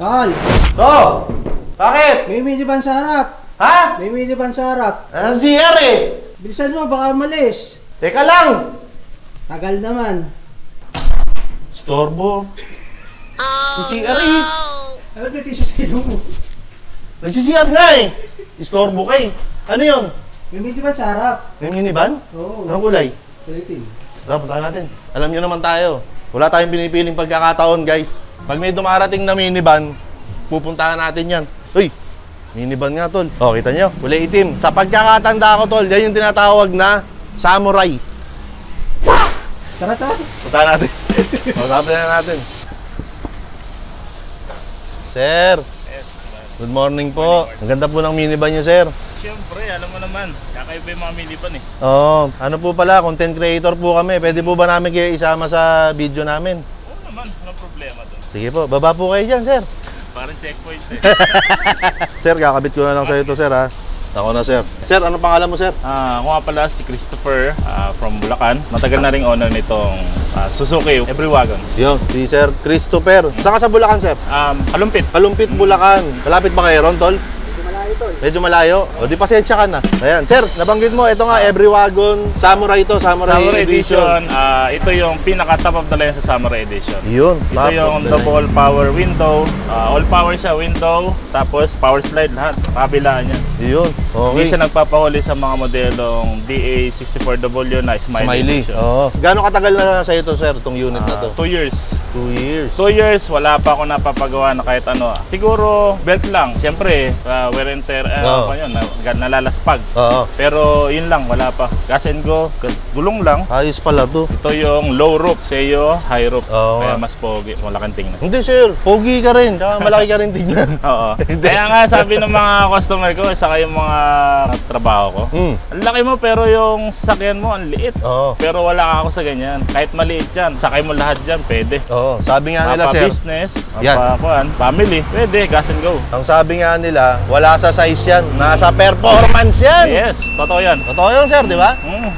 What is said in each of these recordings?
Tol! Oh! Bakit? May minivan sa harap! Ha? May minivan sa harap! Ang CR eh! Bilisan mo, baka malis! Teka lang! Tagal naman! Storbo. Ang CR eh! Ano ba tissue sa ilong mo? Nagsi-CR nga eh! Istorbo ka eh! Ano yun? May minivan sa harap! May minivan? Oo. Anong kulay? Palitin. Tara, puntahan natin. Alam niyo naman tayo. Wala tayong pinipiling pagkakataon, guys. Pag may dumarating na minivan, pupuntahan natin yan. Uy! Minivan nga, tol. O, kita nyo? Kulay itim. Sa pagkakatanda ko, tol, yan yung tinatawag na samurai. Tara, tara! Puntahan natin. Usapin na natin. Sir! Good morning po. Ang ganda po ng minivan nyo, sir. Siyempre, alam mo naman, kakaiba yung mga minivan eh. Oo. Ano po pala, content creator po kami. Pwede po ba namin kayo isama sa video namin? Oo naman, walang problema doon. Sige po, baba po kayo dyan, sir. Parang checkpoint eh. Sir, kakabit ko na lang sa'yo ito, sir, ha? Ako na, sir. Sir, ano pangalan mo, sir? Ako nga pala si Christopher from Bulacan. Matagal na ring owner nitong Suzuki Every Wagon. Yo, si Sir Christopher. Saan ka sa Bulacan, sir? Kalumpit. Kalumpit, Bulacan. Malapit ba kayo ron, tol? Medyo malayo. O, di pasensya ka na. Ayan. Sir, nabanggit mo, ito nga, Every Wagon. Samurai ito, Samurai Edition. Ito yung pinaka-top of the line sa Samurai Edition. Yun. Ito yung double power window. All power siya, window. Tapos power slide lahat. Kabilaan yan. Yun. Okay. Hindi siya nagpapahuli sa mga modelong DA64W na Smiley. Oo. Gano'ng katagal na sa ito, sir, itong unit na to? 2 years. 2 years. 2 years, wala pa ako napapagawa na kahit ano. Siguro, belt lang. Siyempre, wear and tear, nalalaspag. Oo. Pero yun lang, wala pa. Gas and go, gulong lang. Ayos pala to. Ito yung low roof, Seyo, high roof. Oo. Kaya mas pogi, malaking tingnan. Hindi, sir. Pogi ka rin. Tsaka malaki ka rin tignan. Oo. Kaya nga sabi ng mga customer ko, saka yung mga trabaho ko, ang laki mo pero yung sasakyan mo, ang liit. Oo. Pero wala ako sa ganyan. Kahit maliit yan, sakay mo lahat dyan, pwede. Oo. Sabi nga nila, sir. Business, Yan. family, pwede, gas and go. Ang sabi nga nila, wala sa size yan. Nasa performance yan. Yes, totoo yan. Totoo yun, sir, di ba?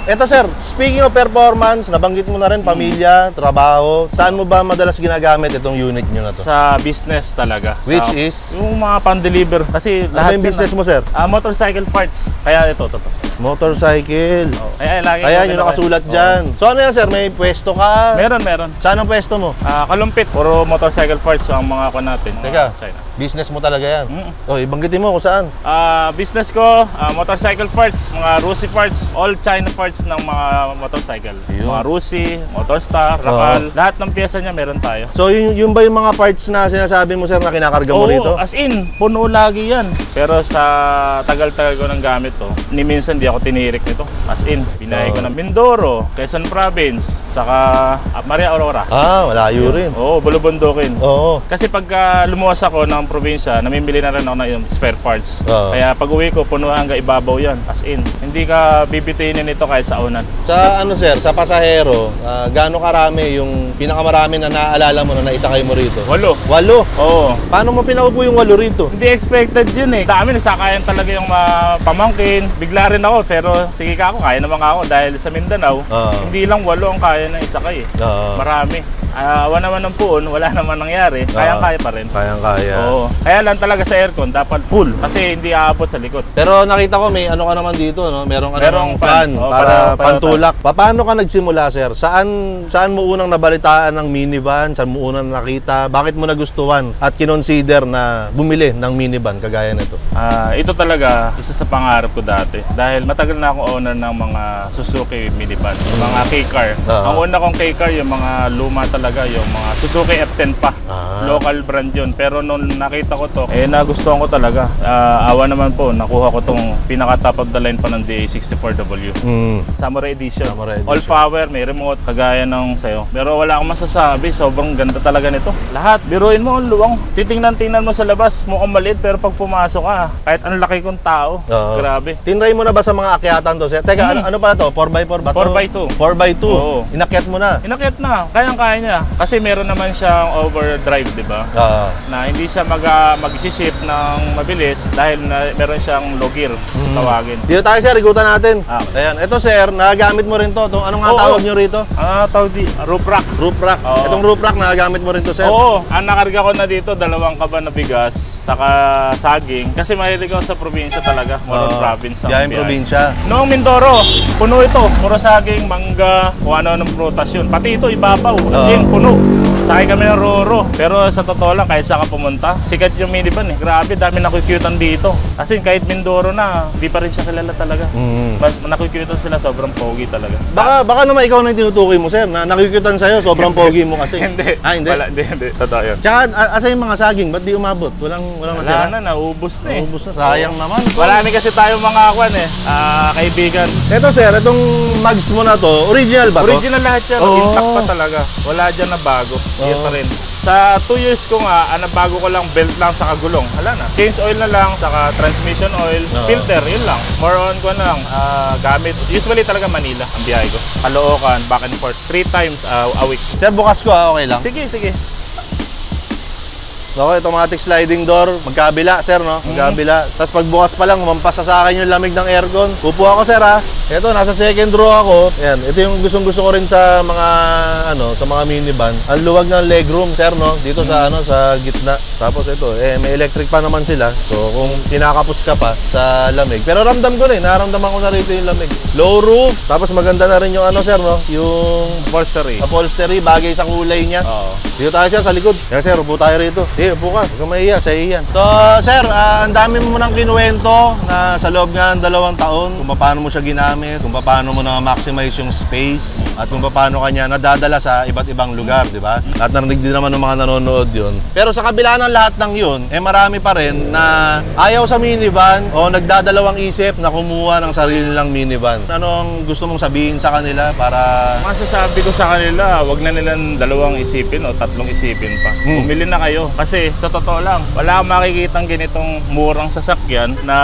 Ito, sir, speaking of performance, nabanggit mo na rin, pamilya, trabaho. Saan mo ba madalas ginagamit itong unit nyo na to? Sa business talaga. Which is? Yung mga pan-deliver. Kasi Ano lahat yung business mo, sir? Motorcycle parts. Kaya ito. Motorcycle. Kaya yung nakasulat dyan. So ano yan, sir? May pwesto ka? Meron. Saan ang pwesto mo? Kalumpit. Puro motorcycle parts ang mga ko natin. Teka, business mo talaga yan? Oh, ibanggitin mo kung saan. Business ko, motorcycle parts, mga Rusi parts, all China parts ng mga motorcycle. Yun. Mga Rusi, Motorstar, Rakal, lahat ng pyesa niya meron tayo. So yun ba yung mga parts na sinasabi mo, sir, na kinakarga mo rito? As in, puno lagi yan. Pero sa tagal-tagal ko ng gamit to, ni minsan di ako tinirik nito. As in, pinahay ko ng Mindoro, Quezon Province, saka Maria Aurora. Malayo rin. Oo, Bulubundukin. Oo. Kasi pagka lumuwas ako ng probinsya, namimili na rin ako ng spare parts. Kaya pag uwi ko, puno hanggang ibabaw yan. As in, hindi ka bibitinin ito kahit sa unan. Sa sir, sa pasahero, gaano karami yung pinakamarami na naaalala mo na naisakay mo rito? 8. 8? Oo. Paano mo pinaupo yung 8 rito? Hindi expected yun eh. Dami, nasakayan talaga yung pamangkin. Bigla rin ako, pero sige ka ako, kaya naman ako dahil sa Mindanao, hindi lang 8 ang kaya na isakay eh. Marami. Awa naman ng puon, wala naman nangyari. Kayang-kaya pa rin. Kayang-kaya. Oo. Kaya lang talaga sa aircon, dapat full. Kasi hindi aabot sa likod. Pero nakita ko may ano ka naman dito, no? Merong fan Oo, para pantulak. Paano ka nagsimula, sir? Saan mo unang nabalitaan ng minivan? Saan mo unang nakita? Bakit mo nagustuhan at kinonsider na bumili ng minivan kagaya nito? Ito talaga, isa sa pangarap ko dati. Dahil matagal na akong owner ng mga Suzuki minivan, yung mga K-car. Ang una kong K-car, yung mga luma talaga, yung mga Suzuki F10 pa. Local brand yun. Pero nung nakita ko to, nagustuhan ko talaga. Awa naman po, nakuha ko tong pinaka-top of the line pa ng DA64W. Samurai Edition. All power, may remote, kagaya ng sayo. Pero wala akong masasabi, sobrang ganda talaga nito. Lahat, biruin mo ang luwang. Titingnan mo sa labas, mukhang maliit, pero pag pumasok ka, kahit ang laki kong tao, grabe. Tinry mo na ba sa mga akyatan to, sir? Teka, ano pala to? 4x4 ba to? 4x2. 4x2? Oo. Inakyat mo na? Inakyat na, kayang-kaya niya. Kasi meron naman siyang overdrive. di ba? Ah. Na hindi siya mag-ship ng mabilis dahil meron siyang low gear, tawagin. Dito tayo sir, igutan natin. Ah. Ayan, ito sir, nagagamit mo rin to. Anong nga Oo. tawag nyo rito? Tawag di, roof rack. Roof rack. Oo. Itong roof rack, nagagamit mo rin to sir? Oo, ang nakarga ko na dito, 2 kaban na bigas, saka saging. Kasi mahilig ako sa probinsya talaga, Moron Province. Biyaheng probinsya. Noong Mindoro, puno ito. Puro saging, mangga, kung ano-anong prutas yun. Pati ito, ibabaw. Kasi puno. Sakay kami ng Roro. Pero sa totoo lang, kahit saan ka pumunta, sikat yung minivan eh. Grabe, dami nakukyutan dito. Kasi kahit Mindoro na, di pa rin siya kilala talaga. Mas nakukyutan sila, sobrang pogi talaga. Baka naman ikaw na yung tinutukoy mo sir, na nakikitan sa'yo, sobrang pogi mo kasi. Hindi. Hindi? Hindi. Totoo yun. Tsaka, asa yung mga saging, ba't di umabot? Walang natira? Wala na, naubos na eh. Naubos na, sayang naman. Marami kasi tayo mga kaibigan. Ito sir, itong mags mo na to, original ba to? Original lahat yan, Oo. intact pa talaga. Wala dyan na bago. Yan pa rin. Sa 2 years ko nga, nabago ko lang belt lang sa kagulong. Hala na. Change oil na lang, saka transmission oil, filter, yun lang. More on ko na lang, gamit. Usually talaga Manila ang biyahe ko. Caloocan, back and forth, 3 times a week. Sir, bukas ko okay lang? Sige. Okay, automatic sliding door. Magkabila, sir, no? Magkabila. Tapos pagbukas pa lang, umampas sa akin yung lamig ng aircon. Upo ako, sir, ha? Ito, nasa second row ako. Yan, ito yung gustong-gusto ko rin sa mga, sa mga minivan. Ang luwag ng legroom, sir, no? Dito sa, sa gitna. Tapos ito, may electric pa naman sila. So, kung kinakapos ka pa sa lamig. Pero ramdam ko na, naramdaman ko na rito yung lamig. Low roof. Tapos maganda na rin yung sir, no? Yung upholstery, bagay sa kulay niya. Oo. Dito tayo, sir, sa likod. Kaya, sir, upo tayo rito. Upo ka. Huwag kang mahiya, sa iyan. So, sir, ang dami mo nang kinuwento na sa loob nga ng 2 taon, kung paano mo siya ginamit, kung paano mo na-maximize yung space, at kung paano kanya nadadala sa iba't ibang lugar, di ba? At narinig din naman ng mga nanonood yun. Pero sa kabila ng lahat ng yun, marami pa rin na ayaw sa minivan o nagdadalawang isip na kumuha ng sarili nilang minivan. Ano ang gusto mong sabihin sa kanila para... Masasabi ko sa kanila, wag na nilang 2 isipin o 3 isipin pa. Bumili na kayo. Kasi sa totoo lang, wala kang makikitang ganitong murang sasakyan na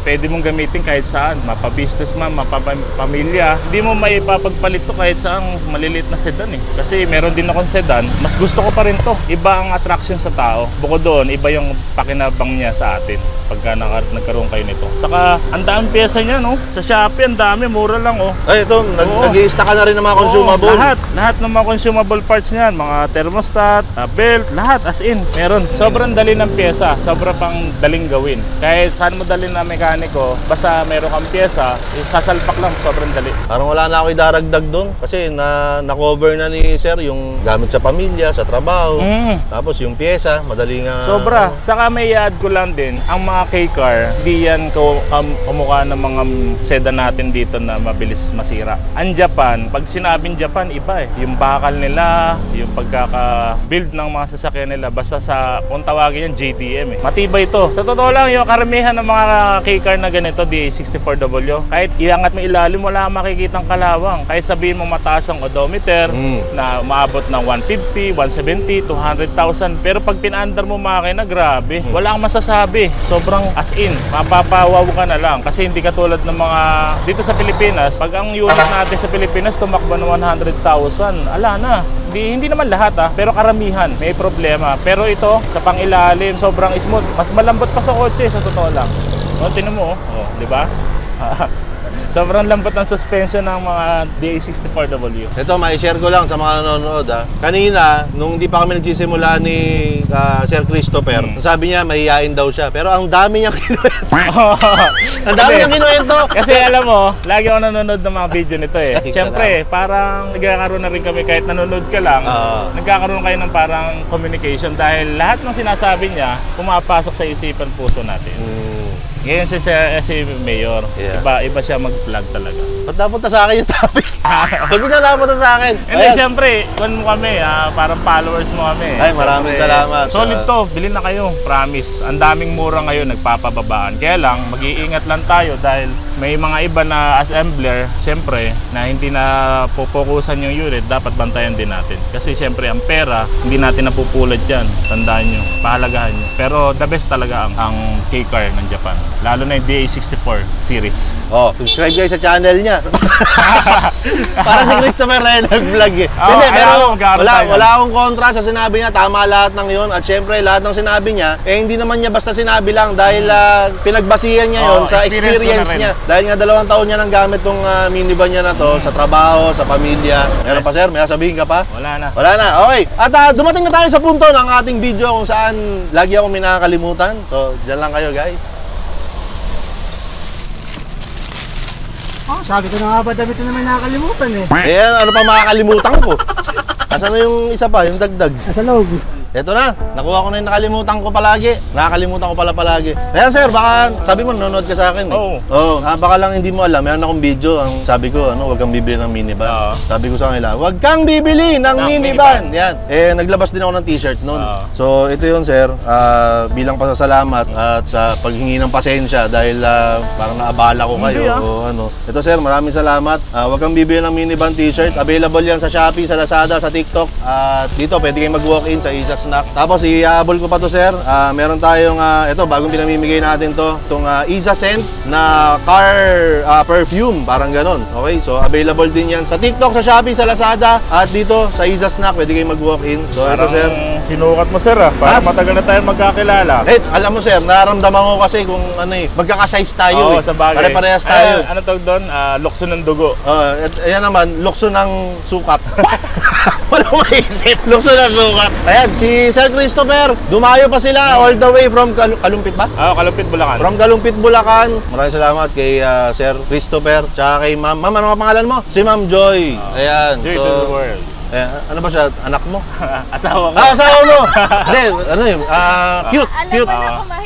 pwede mong gamitin kahit saan. Mapa-business man, mapa-pamilya. Hindi mo may ipapagpalit to kahit saan maliliit na sedan eh. Kasi meron din akong sedan, mas gusto ko pa rin to. Iba ang attraction sa tao. Bukod doon, iba yung pakinabang niya sa atin pagka nagkaroon kayo nito. Saka, ang daming pyesa niya, no? Sa Shopee, ang dami, mura lang, oh. Ay, ito, nag-i-stock ka na rin ng mga consumable. Lahat ng mga consumable parts niyan, mga thermostat, belt, lahat as in, meron. Sobrang dali ng pyesa, sobrang pang daling gawin. Kahit saan mo dalhin na mekaniko, basta meron kang pyesa, sasalpak lang, sobrang dali. Parang wala na ako idaragdag doon kasi na-cover na ni sir yung gamit sa pamilya, sa trabaho. Tapos yung pyesa, madali nga. Sobra. Saka may i-add ko lang din, ang mga K-car, di yan kumukha ng mga sedan natin dito na mabilis masira. Ang Japan, pag sinabing Japan, iba eh. Yung bakal nila, yung pagkaka-build ng mga sasakyan nila, basta sa, kung tawagin yan, JDM eh. Matibay ito. Sa totoo lang, yung karamihan ng mga K-car na ganito, D64W, kahit iangat mo ilalim, wala kang makikitang kalawang. Kahit sabihin mo mataas ang odometer, na maabot ng 150, 170, 200,000. Pero pag pinaandar mo makina, grabe. Wala kang masasabi. Sobrang as in, mapapawaw ka na lang. Kasi hindi katulad ng mga dito sa Pilipinas, pag ang unit natin sa Pilipinas tumakbo ng 100,000, ala na. Hindi naman lahat pero karamihan may problema. Pero ito, sa pangilalim, sobrang smooth. Mas malambot pa sa kotse, sa totoo lang. Tingnan mo, di ba? Sobrang lambot ng suspension ng mga DA64W. Ito, mai-share ko lang sa mga nanonood. Kanina, nung di pa kami nagsisimula ni Sir Christopher, sabi niya mahihain daw siya. Pero ang dami niyang kinuwento. Ang dami niyang kinuwento. Kasi alam mo, lagi ako nanonood ng mga video nito eh. Siyempre, parang nagkakaroon na rin kami kahit nanonood ka lang, nagkakaroon kayo ng parang communication dahil lahat ng sinasabi niya pumapasok sa isipan puso natin. Ngayon si Mayor, iba siya mag-vlog talaga. Ba't napunta sa akin yung topic? Ba't mo na napunta sa akin? Hindi, siyempre, kung mo kami, parang followers mo kami. Ay, maraming salamat. Solid to, bilhin na kayo, promise. Ang daming mura ngayon, nagpapababaan. Kaya lang, mag-iingat lang tayo dahil May mga iba na assembler, siyempre, na hindi na pupukusan yung unit, dapat bantayan din natin. Kasi siyempre, ang pera, hindi natin napupulad dyan. Tandaan nyo, pahalagahan nyo. Pero the best talaga ang K-Car ng Japan. Lalo na yung DA64 series. Oh, subscribe kayo sa channel niya. Para si Christopher Ren nag-vlog eh. Oh, Hindi, pero wala yan. akong kontra sa sinabi niya. Tama lahat ng yon. At syempre, lahat ng sinabi niya, hindi naman niya basta sinabi lang dahil pinagbasihan niya yon sa experience niya. Dahil nga 2 taon niya nang gamit tong minivan niya na to sa trabaho, sa pamilya. Meron pa sir? May sasabihin ka pa? Wala na. Wala na. Okay. At dumating na tayo sa punto ng ating video kung saan lagi ako may nakakalimutan. So, dyan lang kayo guys. Oh, sabi ko na nga ba damit na may nakakalimutan eh. Ano pa makakalimutan ko? Asan na yung isa pa, yung dagdag? Nasa loob. Eto na, nakuha ko na yung nakalimutan ko palagi. Nakakalimutan ko pala palagi. Ayan sir, baka sabi mo nanonood ka sa akin eh. Oo. Baka lang hindi mo alam, meron akong video. Ang sabi ko, huwag kang bibili ng minivan. Sabi ko sa kanila, huwag kang bibili ng minivan. Yan. Naglabas din ako ng t-shirt noon. So ito yun sir, bilang pasasalamat at sa paghingi ng pasensya dahil parang naabala ko kayo. Ito sir, maraming salamat. Huwag kang bibili ng minivan t-shirt. Available yan sa Shopee, sa Lazada, sa TikTok. At dito, pwede kayong mag-walk-in sa Isa Snack. Tapos i-habol ko pa to sir. Meron tayong ito bagong pinamimigay natin to, itong Isa Scents na car perfume, parang ganon. Okay? So available din yan sa TikTok, sa Shopee, sa Lazada at dito sa Isa Snack, pwede kayong mag-walk-in. So parang ito sir. Sinukat mo sir para matagal na tayo magkakilala. Alam mo sir, nararamdaman ko kasi kung magkaka-size tayo. Sa bagay. Pare-parehas tayo. Ano tawag doon? Lukso ng dugo. Ayan naman, lukso ng sukat. Wala ko maisip. Lukso ng sukat. Ayan, si Sir Christopher, dumayo pa sila all the way from Kalumpit ba? Kalumpit, Bulacan. From Kalumpit, Bulacan. Maraming salamat kay Sir Christopher, tsaka kay Ma'am. Ma'am, ano ang pangalan mo? Si Ma'am Joy. Ayan. Joy to the world. Ano ba siya? Anak mo? Asawa ko. Asawa mo! Hindi, cute. Cute.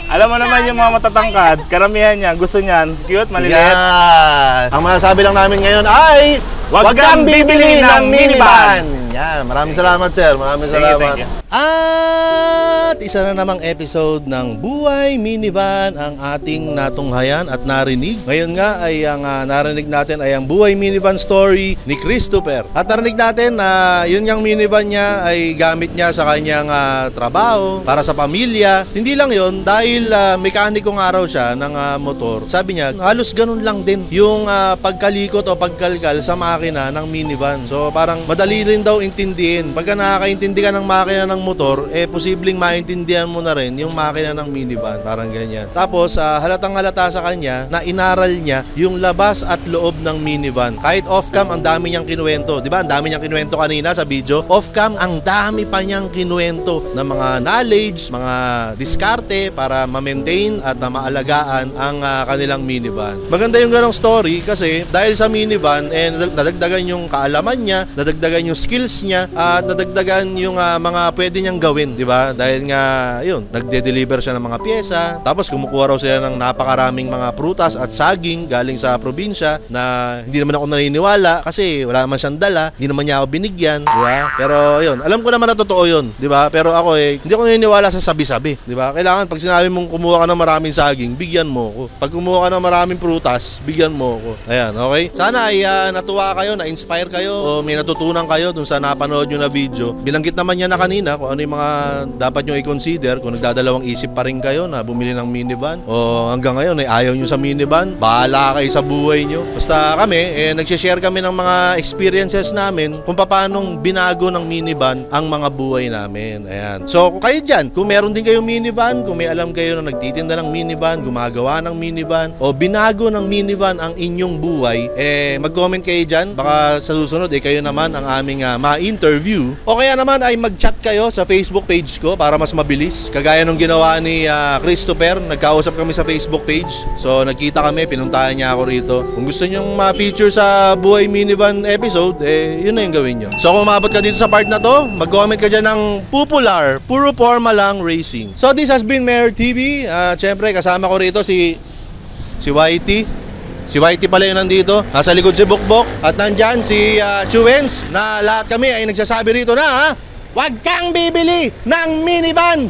Alam mo naman yung mga matatangkad, karamihan niya, gusto niyan, cute, maliliit. Yan. Ang masasabi lang namin ngayon ay Huwag kang bibili ng minivan. Yan, maraming salamat sir. Maraming salamat. Thank you. At isa na namang episode ng Buhay Minivan ang ating natunghayan at narinig. Ngayon nga ay ang narinig natin ay ang Buhay Minivan story ni Christopher. At narinig natin na yun yung minivan niya ay gamit niya sa kanyang trabaho, para sa pamilya. Hindi lang yun, dahil mekaniko nga raw siya ng motor. Sabi niya, halos ganun lang din yung pagkalikot o pagkalkal sa makina ng minivan. So parang madali rin daw intindihin. Pagka nakakaintindi ka ng makina ng motor, posibleng maintindihan mo na rin yung makina ng minivan. Parang ganyan. Tapos, halatang halata sa kanya na inaral niya yung labas at loob ng minivan. Kahit off-cam, ang dami niyang kinuwento. Diba? Ang dami niyang kinuwento kanina sa video. Off-cam, ang dami pa niyang kinuwento na mga knowledge, mga diskarte para ma-maintain at maalagaan ang kanilang minivan. Maganda yung ganong story kasi dahil sa minivan, nadagdagan yung kaalaman niya, nadagdagan yung skills niya, at nadagdagan yung mga pwede niyang gawin, di ba? Dahil nga, yun, nagde-deliver siya ng mga pyesa, tapos kumukuha raw sila ng napakaraming mga prutas at saging galing sa probinsya na hindi naman ako naniniwala kasi wala naman siyang dala, hindi naman niya ako binigyan, di ba? Pero yun, alam ko naman na totoo yun, di ba? Pero ako hindi ako naniniwala sa sabi-sabi, di ba? Kailangan pag sinabi mong kumuha ka ng maraming saging, bigyan mo ako. Pag kumuha ka ng maraming prutas, bigyan mo ako. Ayan, okay? Sana ay natuwa kayo, na-inspire kayo, o may natutunan kayo dun sa napanood nyo na video. Bilanggit naman niya na kanina kung ano yung mga dapat nyo i-consider kung nagdadalawang isip pa rin kayo na bumili ng minivan o hanggang ngayon ay ayaw nyo sa minivan. Bahala kayo sa buhay nyo. Basta kami, nagsishare kami ng mga experiences namin kung paanong binago ng minivan ang mga buhay namin. Ayan. So, kung kayo dyan, kung meron din kayong minivan, kung may alam kayo na nagtitinda ng minivan, gumagawa ng minivan, o binago ng minivan ang inyong buhay, mag-comment kayo dyan. Baka sa susunod, kayo naman ang aming ma-interview. O kaya naman ay mag-chat kayo sa Facebook page ko para mas mabilis. Kagaya nung ginawa ni Christopher, nagkausap kami sa Facebook page. So, nagkita kami, pinuntahan niya ako rito. Kung gusto nyong ma-feature sa Buhay Minivan episode, yun na yung gawin nyo. So, kung umabot ka dito sa part na to, mag-comment ka dyan ng Popular, Puro Forma Lang Racing. So, this has been Mayor TV. Siyempre, kasama ko rito si Whitey. Si Whitey pala yun nandito. Nasa likod si Bukbok. At nandyan si Chuens, na lahat kami ay nagsasabi rito na huwag kang bibili ng minivan.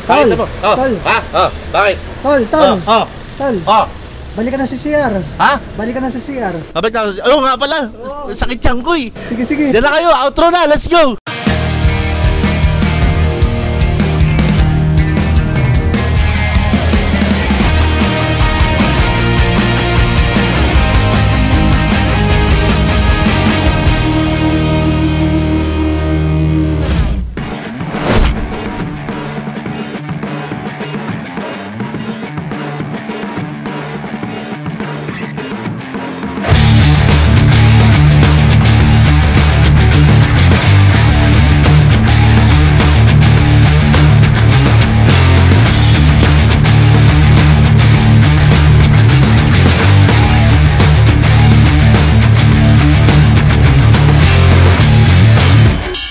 Pakita mo. Oh. Tol. Ha? Oh, bakit? Tol, tol. Oh, oh. Tol. Oh. Balik ka na sa CR. Ha? Balik ka na sa CR. Babalik na ako. Ayun nga pala. Sakit tiyan ko eh. Sige, sige. Diyan na kayo. Outro na. Let's go.